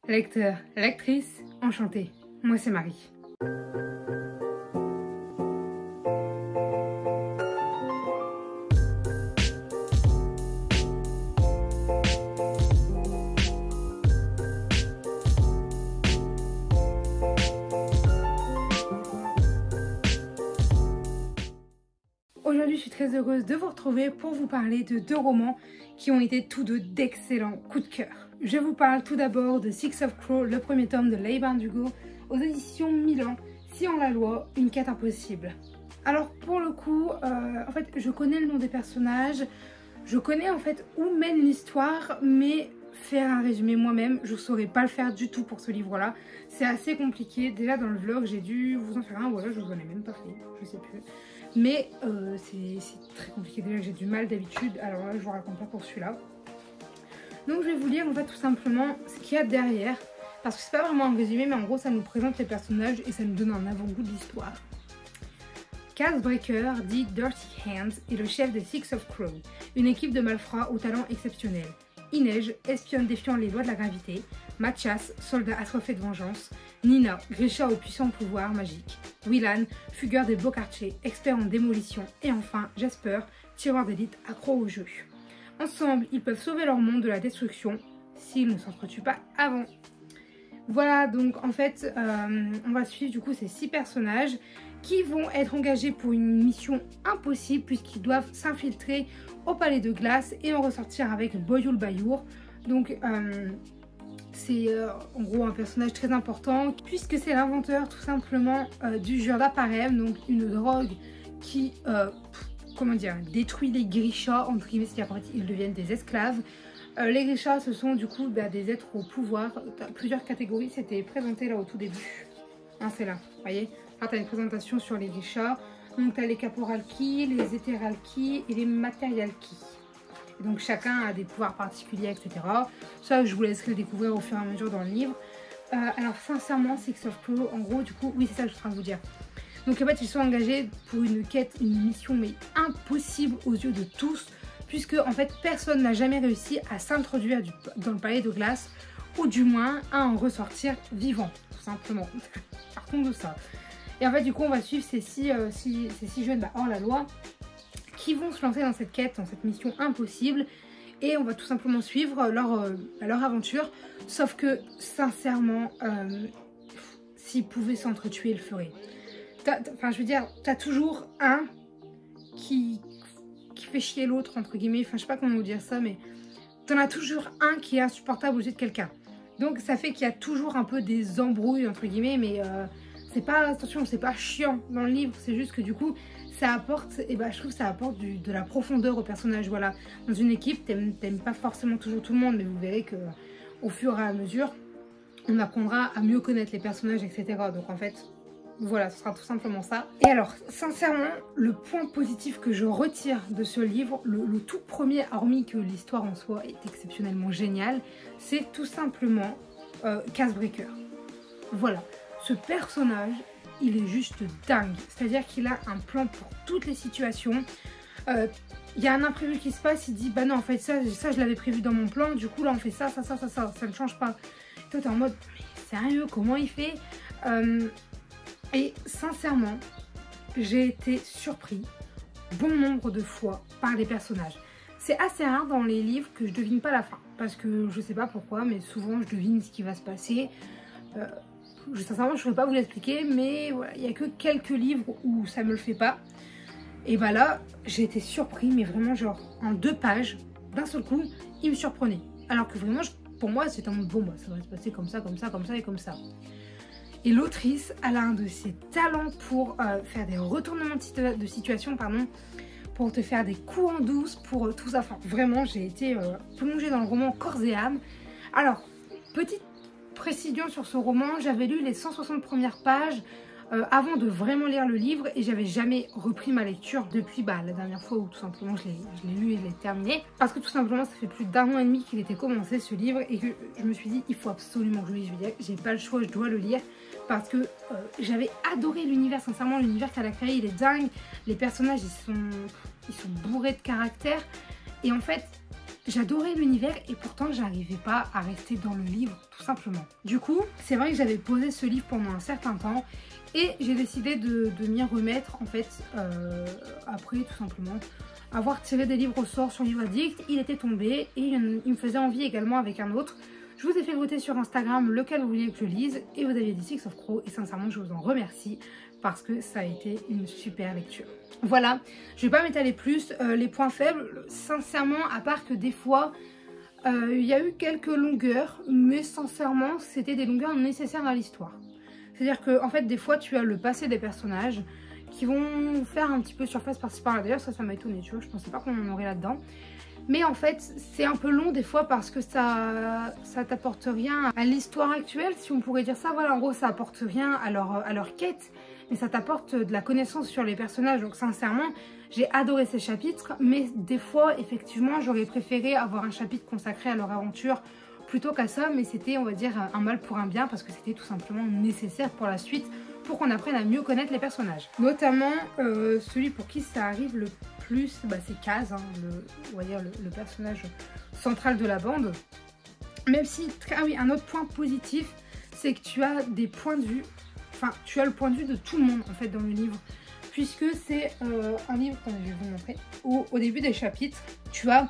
lecteurs, lectrices, enchantée. Moi c'est Marie. Aujourd'hui, je suis très heureuse de vous retrouver pour vous parler de deux romans qui ont été tous deux d'excellents coups de cœur. Je vous parle tout d'abord de Six of Crow, le premier tome de Leigh Bardugo, aux éditions Milan, Si en la loi, une quête impossible. Alors pour le coup, en fait, je connais le nom des personnages, je connais en fait où mène l'histoire, mais faire un résumé moi-même, je ne saurais pas le faire du tout pour ce livre-là. C'est assez compliqué. Déjà dans le vlog, j'ai dû vous en faire un, voilà, je vous en ai même pas fait, je sais plus. Mais c'est très compliqué déjà que j'ai du mal d'habitude, alors là je vous raconte pas pour celui-là. Donc je vais vous lire en fait tout simplement ce qu'il y a derrière, parce que c'est pas vraiment un résumé, mais en gros ça nous présente les personnages et ça nous donne un avant-goût de l'histoire. Casebreaker, dit Dirty Hands, est le chef des Six of Crow, une équipe de malfrats au talent exceptionnel. Inej, espionne défiant les lois de la gravité. Mathias, soldat assoiffé de vengeance. Nina, Grisha au puissant pouvoir magique. Willan, fugueur des Boccartiers, expert en démolition. Et enfin, Jasper, tireur d'élite accro au jeu. Ensemble, ils peuvent sauver leur monde de la destruction s'ils ne s'entretuent pas avant. Voilà, donc en fait, on va suivre du coup ces 6 personnages qui vont être engagés pour une mission impossible puisqu'ils doivent s'infiltrer au palais de glace et en ressortir avec Boyoul Bayour. Donc c'est en gros un personnage très important puisque c'est l'inventeur tout simplement du Jurda Parem, donc une drogue qui comment dire, détruit les Grishas, entre guillemets, c'est-à-dire qu'ils deviennent des esclaves. Les Grishas, ce sont du coup des êtres au pouvoir. Plusieurs catégories, c'était présenté là au tout début. Hein, c'est là, vous voyez. Là, tu as une présentation sur les Grishas. Donc, tu as les Caporalki, les Eteralki et les Materialki. Et donc, chacun a des pouvoirs particuliers, etc. Ça, je vous laisserai le découvrir au fur et à mesure dans le livre. Alors, sincèrement, Six of Crow, en gros, du coup, oui, c'est ça que je suis en train de vous dire. Donc, en fait, ils sont engagés pour une quête, une mission, mais impossible aux yeux de tous. Puisque en fait personne n'a jamais réussi à s'introduire dans le palais de glace, ou du moins à en ressortir vivant, tout simplement. Par contre de ça. Et en fait du coup on va suivre ces six jeunes hors la loi qui vont se lancer dans cette quête, dans cette mission impossible, et on va tout simplement suivre leur aventure. Sauf que sincèrement, s'ils pouvaient s'entretuer, ils le feraient. Enfin je veux dire, t'as toujours un qui fait chier l'autre, entre guillemets, enfin je sais pas comment vous dire ça, mais t'en as toujours un qui est insupportable aux yeux de quelqu'un. Donc ça fait qu'il y a toujours un peu des embrouilles, entre guillemets, mais c'est pas, attention, c'est pas chiant dans le livre, c'est juste que du coup ça apporte, et bah je trouve que ça apporte de la profondeur au personnage. Voilà, dans une équipe, t'aimes pas forcément toujours tout le monde, mais vous verrez que au fur et à mesure, on apprendra à mieux connaître les personnages, etc. Donc en fait, voilà, ce sera tout simplement ça. Et alors, sincèrement, le point positif que je retire de ce livre, le tout premier, hormis que l'histoire en soi est exceptionnellement géniale, c'est tout simplement Casebreaker. Voilà, ce personnage, il est juste dingue. C'est-à-dire qu'il a un plan pour toutes les situations. Il y a un imprévu qui se passe, il dit, bah non, en fait, ça je l'avais prévu dans mon plan, du coup là on fait ça ne change pas. Et toi t'es en mode, mais sérieux, comment il fait Et sincèrement, j'ai été surpris bon nombre de fois par les personnages. C'est assez rare dans les livres que je devine pas la fin. Parce que je sais pas pourquoi, mais souvent je devine ce qui va se passer. Sincèrement, je ne saurais pas vous l'expliquer, mais voilà, il n'y a que quelques livres où ça me le fait pas. Et bah là, j'ai été surpris, mais vraiment genre en 2 pages, d'un seul coup, il me surprenait. Alors que vraiment, pour moi, c'était en mode bon, bah, ça va se passer comme ça, comme ça, comme ça et comme ça. Et l'autrice, elle a un de ses talents pour faire des retournements de situation, pardon, pour te faire des coups en douce, pour tout ça. Enfin, vraiment, j'ai été plongée dans le roman corps et âme. Alors, petite précision sur ce roman, j'avais lu les 160 premières pages avant de vraiment lire le livre et j'avais jamais repris ma lecture depuis la dernière fois où tout simplement je l'ai lu et je l'ai terminé. Parce que tout simplement, ça fait plus d'1 an et demi qu'il était commencé ce livre et que je me suis dit, il faut absolument que je le lise. J'ai pas le choix, je dois le lire. Parce que j'avais adoré l'univers, sincèrement, l'univers qu'elle a créé, il est dingue. Les personnages, ils sont bourrés de caractère. Et en fait, J'adorais l'univers et pourtant j'arrivais pas à rester dans le livre tout simplement. Du coup, c'est vrai que j'avais posé ce livre pendant un certain temps et j'ai décidé de m'y remettre en fait après tout simplement avoir tiré des livres au sort sur Livre Addict. Il était tombé et il me faisait envie également avec un autre. Je vous ai fait voter sur Instagram lequel vous vouliez que je lise et vous aviez dit Six of Crow et sincèrement je vous en remercie parce que ça a été une super lecture. Voilà, je vais pas m'étaler plus. Les points faibles, sincèrement, à part que des fois, il y a eu quelques longueurs, mais sincèrement, c'était des longueurs nécessaires dans l'histoire. C'est-à-dire que, en fait, des fois, tu as le passé des personnages qui vont faire un petit peu surface par-ci par-là. D'ailleurs, ça m'a étonné, tu vois, je pensais pas qu'on en aurait là-dedans. Mais en fait, c'est un peu long des fois parce que ça t'apporte rien à l'histoire actuelle, si on pourrait dire ça. Voilà, en gros, ça apporte rien à leur quête, mais ça t'apporte de la connaissance sur les personnages. Donc sincèrement, j'ai adoré ces chapitres, mais des fois, effectivement, j'aurais préféré avoir un chapitre consacré à leur aventure plutôt qu'à ça. Mais c'était, on va dire, un mal pour un bien parce que c'était tout simplement nécessaire pour la suite, pour qu'on apprenne à mieux connaître les personnages. Notamment, celui pour qui ça arrive le plus, bah, c'est Kaz, hein, on va dire le personnage central de la bande. Même si, ah oui, un autre point positif, c'est que tu as des points de vue, enfin, tu as le point de vue de tout le monde en fait dans le livre, puisque c'est un livre, attendez, je vais vous montrer, où au début des chapitres, tu as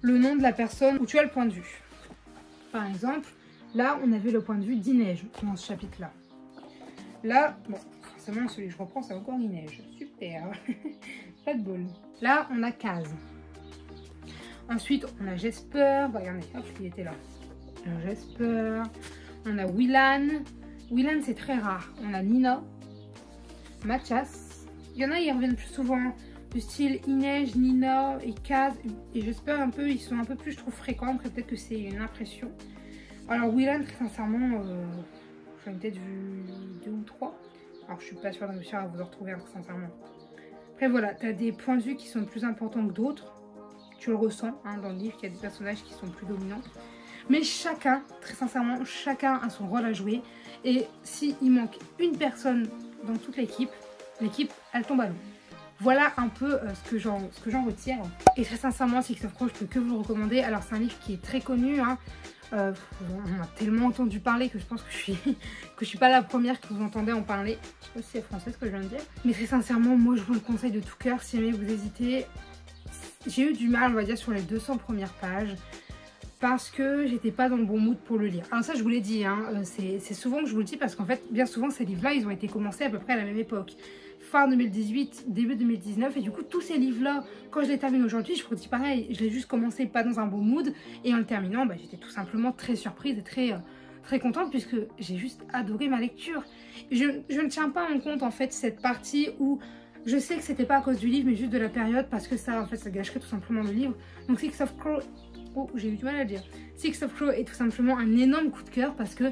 le nom de la personne où tu as le point de vue. Par exemple, là, on avait le point de vue d'Inej dans ce chapitre-là. Là, bon, forcément, celui que je reprends, c'est encore Inej. Super. Pas de bol. Là, on a Kaz. Ensuite, on a Jesper. Bah, regardez, hop, il était là. Alors, Jesper. On a Willan. Willan, c'est très rare. On a Nina. Mathias. Il y en a, ils reviennent plus souvent. Du style Inej, Nina et Kaz. Et Jesper, un peu, ils sont un peu plus, je trouve, fréquents. Après, peut-être que c'est une impression. Alors, Willan, très sincèrement, j'en ai peut-être vu 2 ou 3. Alors, je suis pas sûre de réussir à vous en retrouver, très sincèrement. Après voilà, tu as des points de vue qui sont plus importants que d'autres. Tu le ressens hein, dans le livre, qu'il y a des personnages qui sont plus dominants. Mais chacun, très sincèrement, chacun a son rôle à jouer. Et s'il manque une personne dans toute l'équipe, elle tombe à l'eau. Voilà un peu ce que j'en retire. Et très sincèrement, Six of Crow, je peux que vous le recommander. Alors c'est un livre qui est très connu. Hein. On a tellement entendu parler que je pense que je suis pas la première que vous entendez en parler. Je sais pas si c'est français ce que je viens de dire. Mais très sincèrement, moi je vous le conseille de tout cœur. Si jamais vous hésitez, j'ai eu du mal, on va dire, sur les 200 premières pages. Parce que j'étais pas dans le bon mood pour le lire. Alors ça je vous l'ai dit, hein, c'est souvent que je vous le dis parce qu'en fait, bien souvent ces livres-là, ils ont été commencés à peu près à la même époque. Fin 2018, début 2019, et du coup tous ces livres-là, quand je les termine aujourd'hui, je vous dis pareil, je l'ai juste commencé pas dans un bon mood, et en le terminant, bah, j'étais tout simplement très surprise et très contente puisque j'ai juste adoré ma lecture. Je ne tiens pas en compte en fait cette partie où je sais que c'était pas à cause du livre mais juste de la période parce que ça en fait ça gâcherait tout simplement le livre. Donc Six of Crow, oh j'ai eu du mal à le dire, Six of Crow est tout simplement un énorme coup de cœur parce que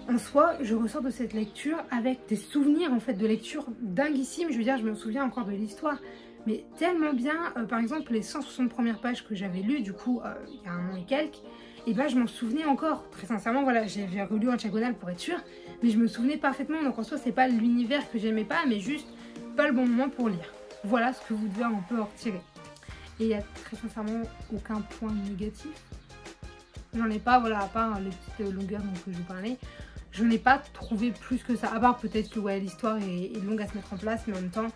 en soi je ressors de cette lecture avec des souvenirs en fait de lecture dinguissimes. Je veux dire, je me souviens encore de l'histoire mais tellement bien, par exemple les 160 premières pages que j'avais lues du coup il y a un an et quelques, et bah je m'en souvenais encore, très sincèrement. Voilà, j'avais relu en diagonale pour être sûre, mais je me souvenais parfaitement. Donc en soi c'est pas l'univers que j'aimais pas, mais juste pas le bon moment pour lire. Voilà ce que vous devez un peu en retirer. Et il n'y a très sincèrement aucun point négatif. J'en ai pas, voilà, à part les petites longueurs dont je vous parlais, je n'ai pas trouvé plus que ça. À part peut-être que ouais, l'histoire est longue à se mettre en place, mais en même temps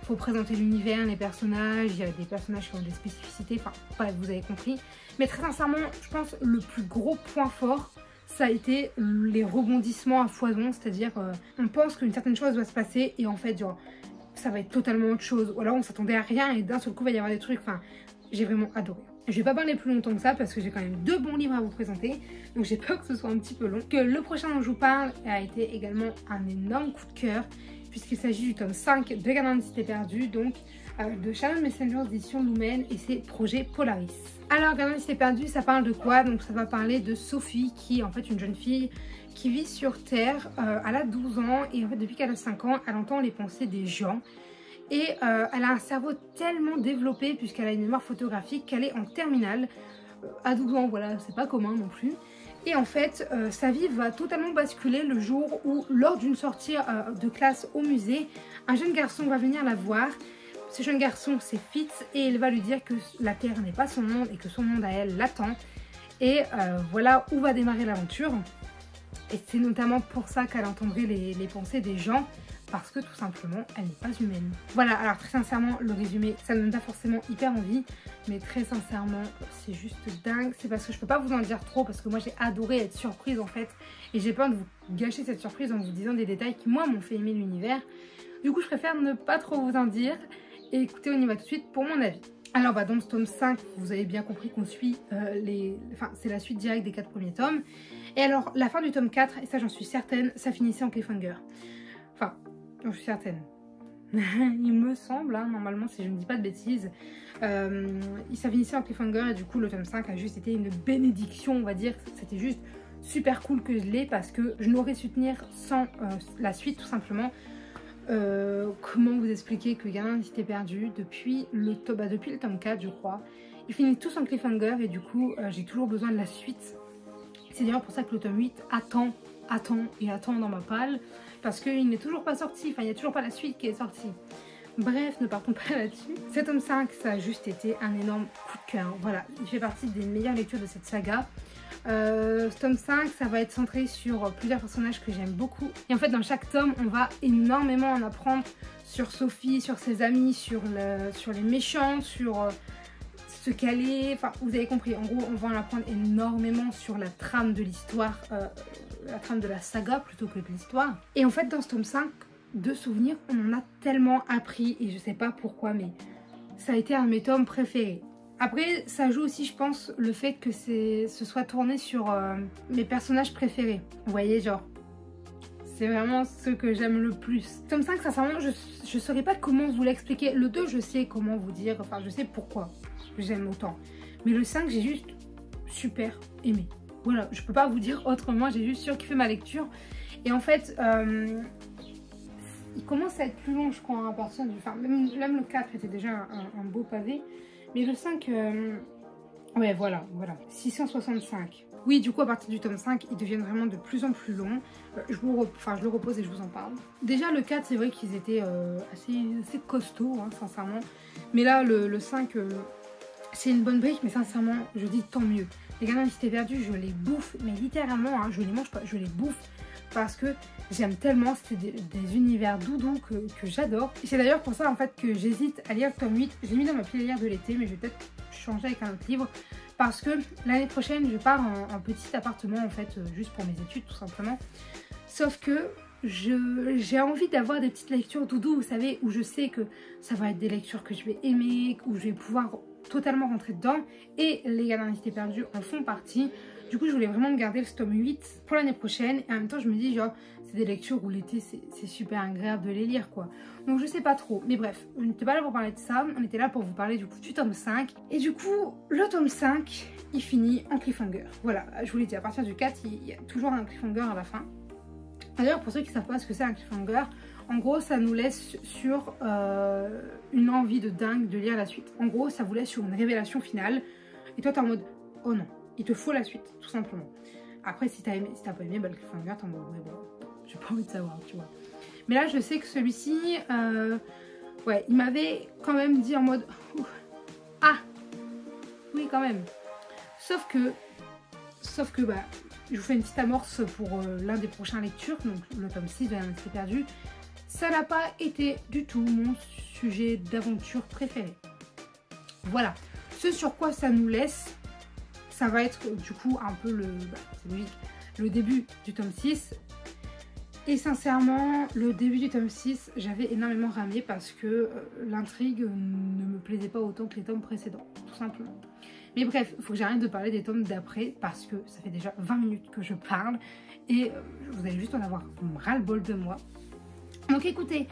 il faut présenter l'univers, les personnages, il y a des personnages qui ont des spécificités, enfin bref, vous avez compris. Mais très sincèrement, je pense le plus gros point fort, ça a été les rebondissements à foison, c'est-à-dire on pense qu'une certaine chose va se passer et en fait genre ça va être totalement autre chose, ou alors on s'attendait à rien et d'un seul coup il va y avoir des trucs, enfin j'ai vraiment adoré. Je vais pas parler plus longtemps que ça parce que j'ai quand même 2 bons livres à vous présenter, donc j'ai peur que ce soit un petit peu long. Que le prochain dont je vous parle a été également un énorme coup de cœur puisqu'il s'agit du tome 5 de Gardien de Cité Perdue, donc de Shadow Messengers d'édition Lumen et c'est Projet Polaris. Alors Gardien de Cité Perdue, ça parle de quoi? Donc ça va parler de Sophie qui est en fait une jeune fille qui vit sur Terre, elle a 12 ans et en fait depuis qu'elle a 5 ans, elle entend les pensées des gens. Et elle a un cerveau tellement développé puisqu'elle a une mémoire photographique qu'elle est en terminale. À 12 ans, voilà, c'est pas commun non plus. Et en fait, sa vie va totalement basculer le jour où, lors d'une sortie de classe au musée, un jeune garçon va venir la voir ce jeune garçon c'est Fitz et elle va lui dire que la Terre n'est pas son monde et que son monde à elle l'attend. Et voilà où va démarrer l'aventure. Et c'est notamment pour ça qu'elle entendrait les pensées des gens, parce que tout simplement elle n'est pas humaine. Voilà, alors très sincèrement le résumé ça ne donne pas forcément hyper envie, mais très sincèrement c'est juste dingue. C'est parce que je peux pas vous en dire trop parce que moi j'ai adoré être surprise en fait, et j'ai peur de vous gâcher cette surprise en vous disant des détails qui moi m'ont fait aimer l'univers. Du coup je préfère ne pas trop vous en dire, et écoutez, on y va tout de suite pour mon avis. Alors bah dans ce tome 5, vous avez bien compris qu'on suit c'est la suite directe des 4 premiers tomes. Et alors la fin du tome 4, et ça j'en suis certaine, ça finissait en cliffhanger. Enfin, j'en suis certaine. Il me semble, hein, normalement si je ne dis pas de bêtises. Ça finissait en cliffhanger et du coup le tome 5 a juste été une bénédiction, on va dire. C'était juste super cool que je l'ai parce que je n'aurais su tenir sans la suite tout simplement. Comment vous expliquer que Gamin s'était perdu depuis le tome 4 je crois. Ils finissent tous en cliffhanger et du coup j'ai toujours besoin de la suite. C'est d'ailleurs pour ça que le tome 8 attend dans ma palle, parce qu'il n'est toujours pas sorti, enfin il n'y a toujours pas la suite qui est sortie. Bref, ne partons pas là-dessus. Cet tome 5 ça a juste été un énorme coup de cœur. Voilà, il fait partie des meilleures lectures de cette saga. Ce tome 5 ça va être centré sur plusieurs personnages que j'aime beaucoup, et en fait dans chaque tome on va énormément en apprendre sur Sophie, sur ses amis, sur les méchants, sur ce qu'elle est, enfin vous avez compris, en gros on va en apprendre énormément sur la trame de l'histoire, la trame de la saga plutôt que de l'histoire. Et en fait dans ce tome 5 de souvenirs on en a tellement appris, et je sais pas pourquoi mais ça a été un de mes tomes préférés. Après, ça joue aussi, je pense, le fait que ce soit tourné sur mes personnages préférés. Vous voyez, genre, c'est vraiment ceux que j'aime le plus. Tome 5, sincèrement, je saurais pas comment vous l'expliquer. Le 2, je sais comment vous dire, enfin, je sais pourquoi j'aime autant. Mais le 5, j'ai juste super aimé. Voilà, je peux pas vous dire autrement, j'ai juste surkiffé ma lecture. Et en fait, il commence à être plus long, je crois, à partir du... Enfin, même le 4 était déjà un beau pavé. Mais le 5, ouais voilà, 665. Oui, du coup à partir du tome 5, ils deviennent vraiment de plus en plus longs. Je le repose et je vous en parle. Déjà le 4, c'est vrai qu'ils étaient assez costauds, hein, sincèrement. Mais là, le 5, c'est une bonne brique, mais sincèrement, je dis tant mieux. Les Gardiens de la Cité Perdue, je les bouffe, mais littéralement, hein, je les mange pas, je les bouffe. Parce que j'aime tellement, c'est des univers doudous que j'adore. Et c'est d'ailleurs pour ça en fait que j'hésite à lire le tome 8. Je l'ai mis dans ma pile à lire de l'été, mais je vais peut-être changer avec un autre livre. Parce que l'année prochaine, je pars en petit appartement en fait, juste pour mes études tout simplement. Sauf que j'ai envie d'avoir des petites lectures doudou, vous savez, où je sais que ça va être des lectures que je vais aimer, où je vais pouvoir totalement rentrer dedans. Et les Gardiens de la Cité Perdue en font partie. Du coup, je voulais vraiment garder le tome 8 pour l'année prochaine. Et en même temps, je me dis, genre, c'est des lectures où l'été, c'est super agréable de les lire, quoi. Donc, je sais pas trop. Mais bref, on n'était pas là pour parler de ça. On était là pour vous parler, du coup, du tome 5. Et du coup, le tome 5, il finit en cliffhanger. Voilà, je vous l'ai dit, à partir du 4, il y a toujours un cliffhanger à la fin. D'ailleurs, pour ceux qui ne savent pas ce que c'est un cliffhanger, en gros, ça nous laisse sur une envie de dingue de lire la suite. En gros, ça vous laisse sur une révélation finale. Et toi, t'es en mode, oh non. Il te faut la suite, tout simplement. Après, si t'as pas aimé, bah, le cliffhanger, t'en mode, ouais, bon, j'ai pas envie de savoir, tu vois. Mais là, je sais que celui-ci, ouais, il m'avait quand même dit en mode, ah, oui, quand même. Sauf que, bah, je vous fais une petite amorce pour l'un des prochains lectures, donc le tome 6 de La Cité Perdue. Ça n'a pas été du tout mon sujet d'aventure préféré. Voilà. Ce sur quoi ça nous laisse, ça va être du coup un peu c'est logique, le début du tome 6. Et sincèrement, le début du tome 6, j'avais énormément ramé parce que l'intrigue ne me plaisait pas autant que les tomes précédents, tout simplement. Mais bref, il faut que j'arrête de parler des tomes d'après parce que ça fait déjà 20 minutes que je parle et vous allez juste en avoir ras-le-bol de moi. Donc écoutez,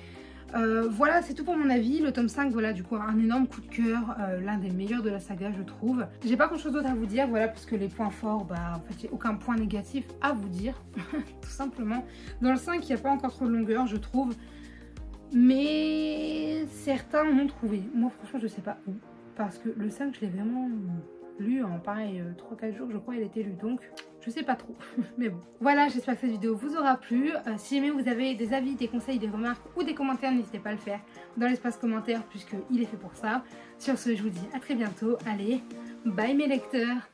voilà, c'est tout pour mon avis. Le tome 5, voilà, du coup, un énorme coup de cœur, l'un des meilleurs de la saga, je trouve. J'ai pas grand chose d'autre à vous dire, voilà, parce que les points forts, bah, en fait, j'ai aucun point négatif à vous dire, tout simplement. Dans le 5, il n'y a pas encore trop de longueur, je trouve, mais certains m'ont trouvé. Moi, franchement, je sais pas où, parce que le 5, je l'ai vraiment lu en pareil 3-4 jours, je crois, il était lu, donc Je sais pas trop, mais bon. Voilà, j'espère que cette vidéo vous aura plu. Si jamais vous avez des avis, des conseils, des remarques ou des commentaires, n'hésitez pas à le faire dans l'espace commentaire puisqu'il est fait pour ça. Sur ce, je vous dis à très bientôt. Allez, bye mes lecteurs!